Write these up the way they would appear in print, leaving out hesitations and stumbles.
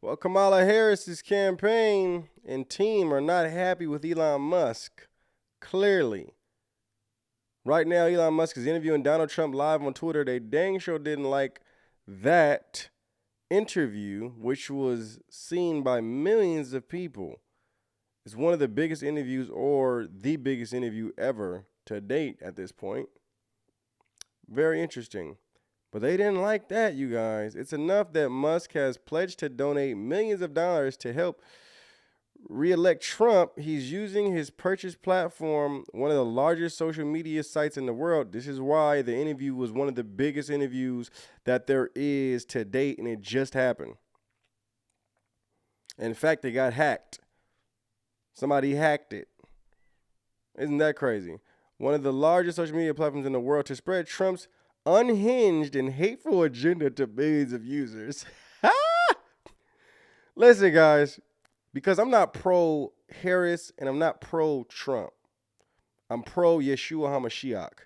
Well, Kamala Harris's campaign and team are not happy with Elon Musk. Clearly. Right now, Elon Musk is interviewing Donald Trump live on Twitter. They dang sure didn't like that interview, which was seen by millions of people. It's one of the biggest interviews or the biggest interview ever to date at this point. Very interesting. But they didn't like that, you guys. It's enough that Musk has pledged to donate millions of dollars to help re-elect Trump. He's using his purchase platform, one of the largest social media sites in the world. This is why the interview was one of the biggest interviews that there is to date, and it just happened. In fact, they got hacked. Somebody hacked it. Isn't that crazy? One of the largest social media platforms in the world to spread Trump's unhinged and hateful agenda to millions of users. Listen, guys, because I'm not pro Harris and I'm not pro Trump. I'm pro Yeshua HaMashiach,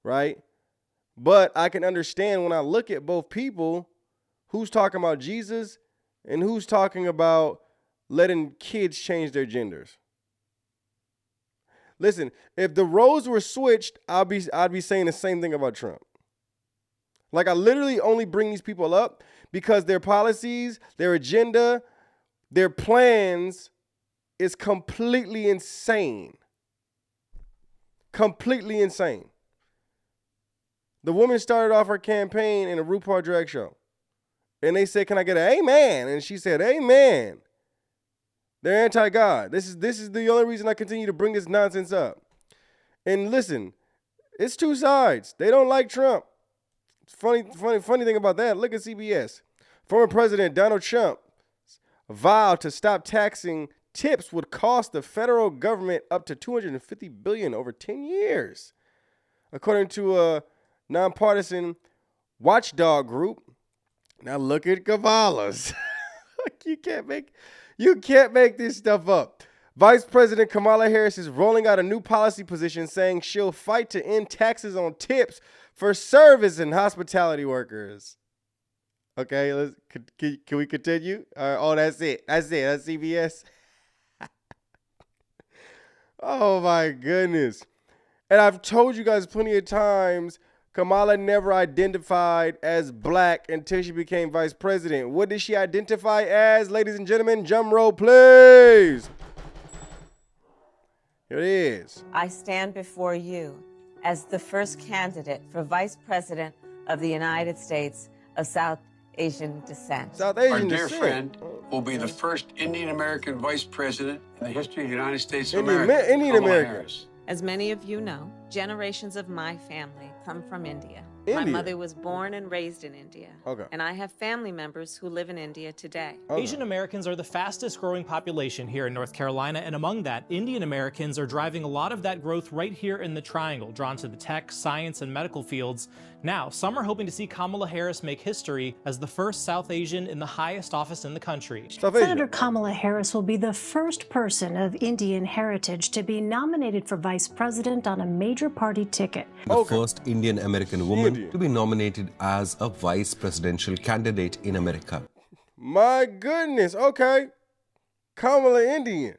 right? But I can understand when I look at both people who's talking about Jesus and who's talking about letting kids change their genders. Listen, if the roles were switched, I'd be saying the same thing about Trump. Like, I literally only bring these people up because their policies, their agenda, their plans is completely insane. Completely insane. The woman started off her campaign in a RuPaul drag show. And they said, "Can I get an amen?" And she said, "Amen." They're anti-God. This is the only reason I continue to bring this nonsense up. And listen, it's two sides. They don't like Trump. Funny thing about that, look at CBS. Former President Donald Trump vowed to stop taxing tips would cost the federal government up to $250 billion over 10 years. According to a nonpartisan watchdog group. Now look at Kamala's. You can't make this stuff up. Vice President Kamala Harris is rolling out a new policy position saying she'll fight to end taxes on tips for service and hospitality workers. Okay, can we continue? Oh, that's it. That's CBS. Oh, my goodness. And I've told you guys plenty of times, Kamala never identified as black until she became vice president. What did she identify as, ladies and gentlemen? Drum roll, please. Here it is. I stand before you as the first candidate for vice president of the United States of South Asian descent. South Asian Our dear descent. friend will be the first Indian-American vice president in the history of the United States of America. Indian American. Harris. As many of you know, generations of my family come from India. My India? mother was born and raised in India. Okay. And I have family members who live in India today. Okay. Asian Americans are the fastest growing population here in North Carolina, and among that, Indian Americans are driving a lot of that growth right here in the Triangle, drawn to the tech, science, and medical fields. Now, some are hoping to see Kamala Harris make history as the first South Asian in the highest office in the country. Senator Kamala Harris will be the first person of Indian heritage to be nominated for vice president on a major party ticket. The first Indian American woman to be nominated as a vice presidential candidate in America. My goodness. Okay. Kamala Indian.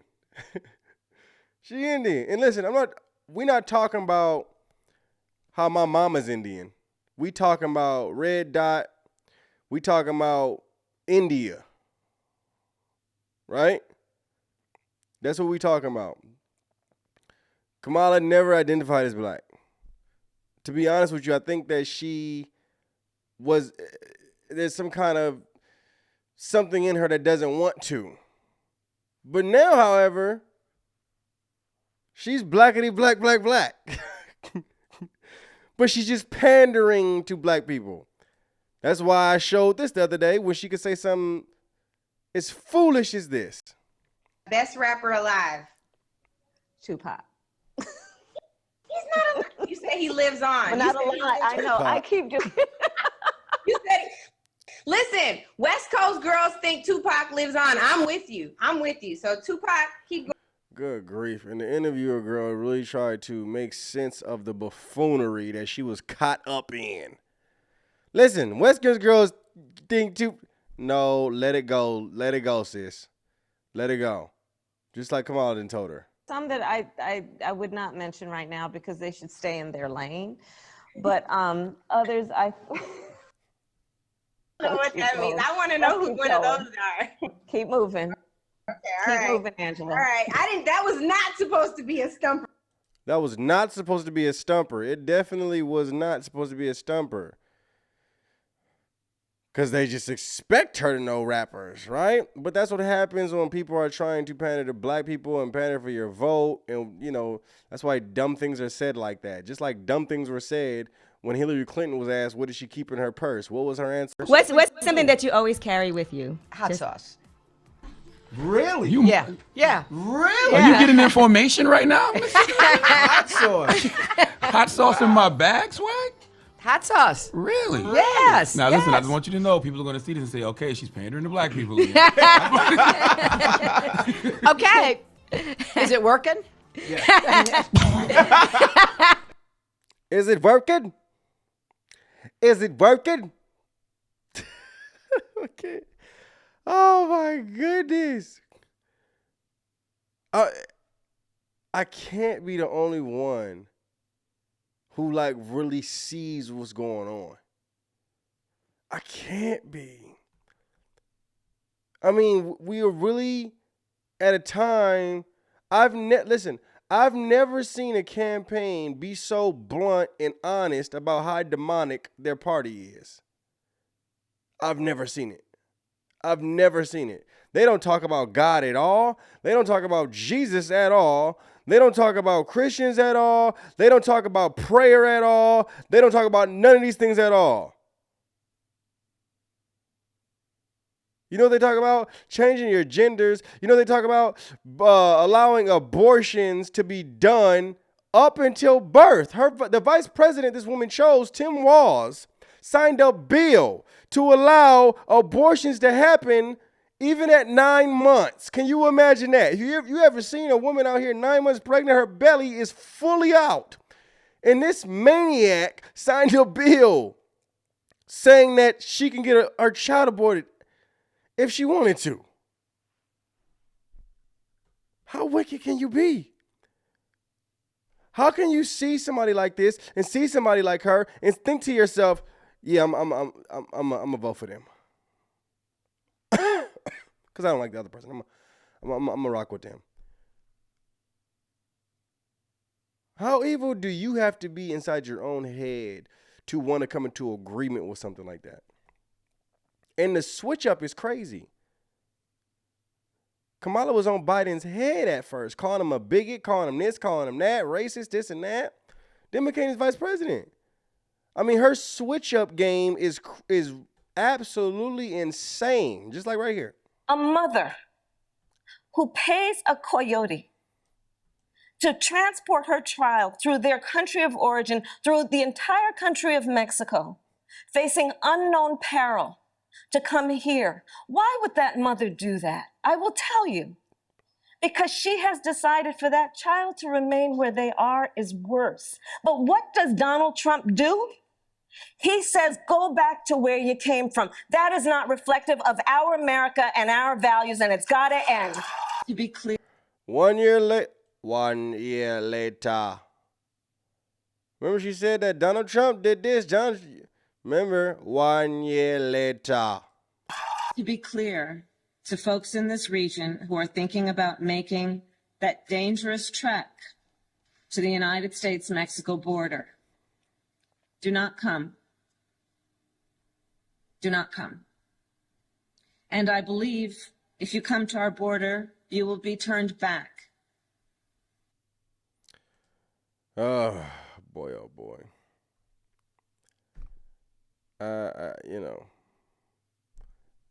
She Indian. And listen, we're not talking about how my mama's Indian. We talking about red dot. We talking about India. Right? That's what we talking about. Kamala never identified as black. To be honest with you, I think that there's some kind of something in her that doesn't want to. But now, however, she's blackity black. But she's just pandering to black people. That's why I showed this the other day when she could say something as foolish as this. Best rapper alive. Tupac. He's not. You say he lives on. But not a lot. I know. I keep just. You said. Listen, West Coast girls think Tupac lives on. I'm with you. So Tupac, keep going. Good grief. And the interviewer girl really tried to make sense of the buffoonery that she was caught up in. Listen, West Coast girls think No, let it go. Let it go, sis. Let it go. Just like Kamala done told her. Some that I would not mention right now because they should stay in their lane. But others, I don't know what that Keep means. going. I want to know who Keep one of going. those are. keep moving. Okay, Keep moving, Angela. All right. That was not supposed to be a stumper. That was not supposed to be a stumper. It definitely was not supposed to be a stumper. Because they just expect her to know rappers, right? But that's what happens when people are trying to pander to black people and pander for your vote. And, you know, that's why dumb things are said like that. Just like dumb things were said when Hillary Clinton was asked, what did she keep in her purse? What was her answer? What's something that you always carry with you? Hot sauce. Really? Yeah. Really? Yeah. Are you getting information right now? Hot sauce. Hot sauce in my bag, Swag? Hot sauce. Really? Yes. Now listen, I yes. just want you to know, people are going to see this and say, okay, she's pandering to black people again. Okay. Is it working? Is it working? Is it working? Okay. Oh my goodness. I can't be the only one who like really sees what's going on. I can't be. I mean, we are really at a time. I've never seen a campaign be so blunt and honest about how demonic their party is. I've never seen it. I've never seen it. They don't talk about God at all. They don't talk about Jesus at all. They don't talk about Christians at all. They don't talk about prayer at all. They don't talk about none of these things at all. You know what they talk about? Changing your genders. You know they talk about allowing abortions to be done up until birth. The vice president this woman chose, Tim Walz, signed a bill to allow abortions to happen even at 9 months. Can you imagine that? If you ever seen a woman out here 9 months pregnant, her belly is fully out. And this maniac signed a bill saying that she can get her child aborted if she wanted to. How wicked can you be? How can you see somebody like this and see somebody like her and think to yourself, yeah, I'm gonna vote for them, because I don't like the other person. I'm gonna rock with them. How evil do you have to be inside your own head to want to come into agreement with something like that? And the switch up is crazy. Kamala was on Biden's head at first, calling him a bigot, calling him this, calling him that, racist, this and that. Then became his vice president. I mean, her switch-up game is absolutely insane, just like right here. A mother who pays a coyote to transport her child through their country of origin, through the entire country of Mexico, facing unknown peril to come here. Why would that mother do that? I will tell you. Because she has decided for that child to remain where they are is worse. But what does Donald Trump do? He says, go back to where you came from. That is not reflective of our America and our values, and it's got to end. To be clear. 1 year later. Remember she said that Donald Trump did this? Remember, 1 year later. To be clear to folks in this region who are thinking about making that dangerous trek to the United States-Mexico border, do not come. Do not come. And I believe if you come to our border, you will be turned back. Oh, boy, oh, boy. You know,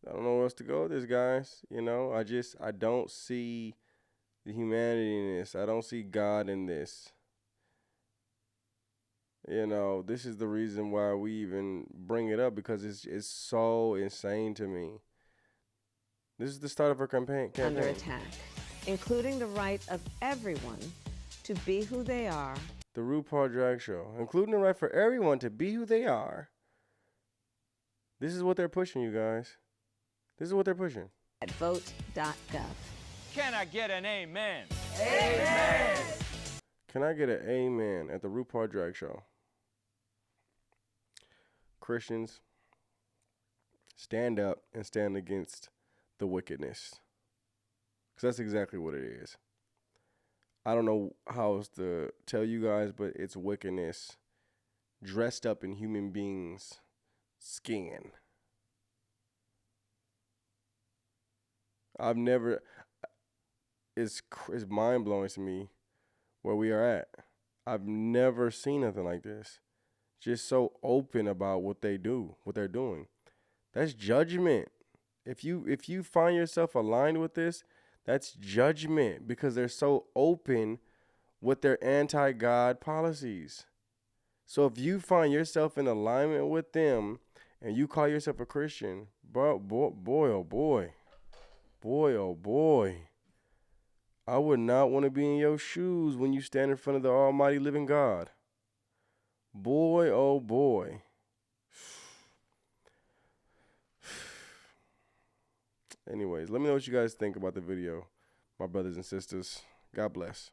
I don't know where else to go with this, guys. You know, I don't see the humanity in this. I don't see God in this. You know, this is the reason why we even bring it up, because it's so insane to me. This is the start of her campaign. Under attack, including the right of everyone to be who they are. The RuPaul Drag Show, including the right for everyone to be who they are. This is what they're pushing, you guys. This is what they're pushing. At vote.gov. Can I get an amen? Amen. Can I get an amen at the RuPaul Drag Show? Christians, stand up and stand against the wickedness. Because that's exactly what it is. I don't know how else to tell you guys, but it's wickedness dressed up in human beings' skin. It's mind-blowing to me where we are at. I've never seen nothing like this. Just so open about what they do, what they're doing. That's judgment. If you find yourself aligned with this, that's judgment because they're so open with their anti-God policies. So if you find yourself in alignment with them and you call yourself a Christian, boy, oh boy, I would not want to be in your shoes when you stand in front of the almighty living God. Boy, oh boy. Anyways, let me know what you guys think about the video, my brothers and sisters. God bless.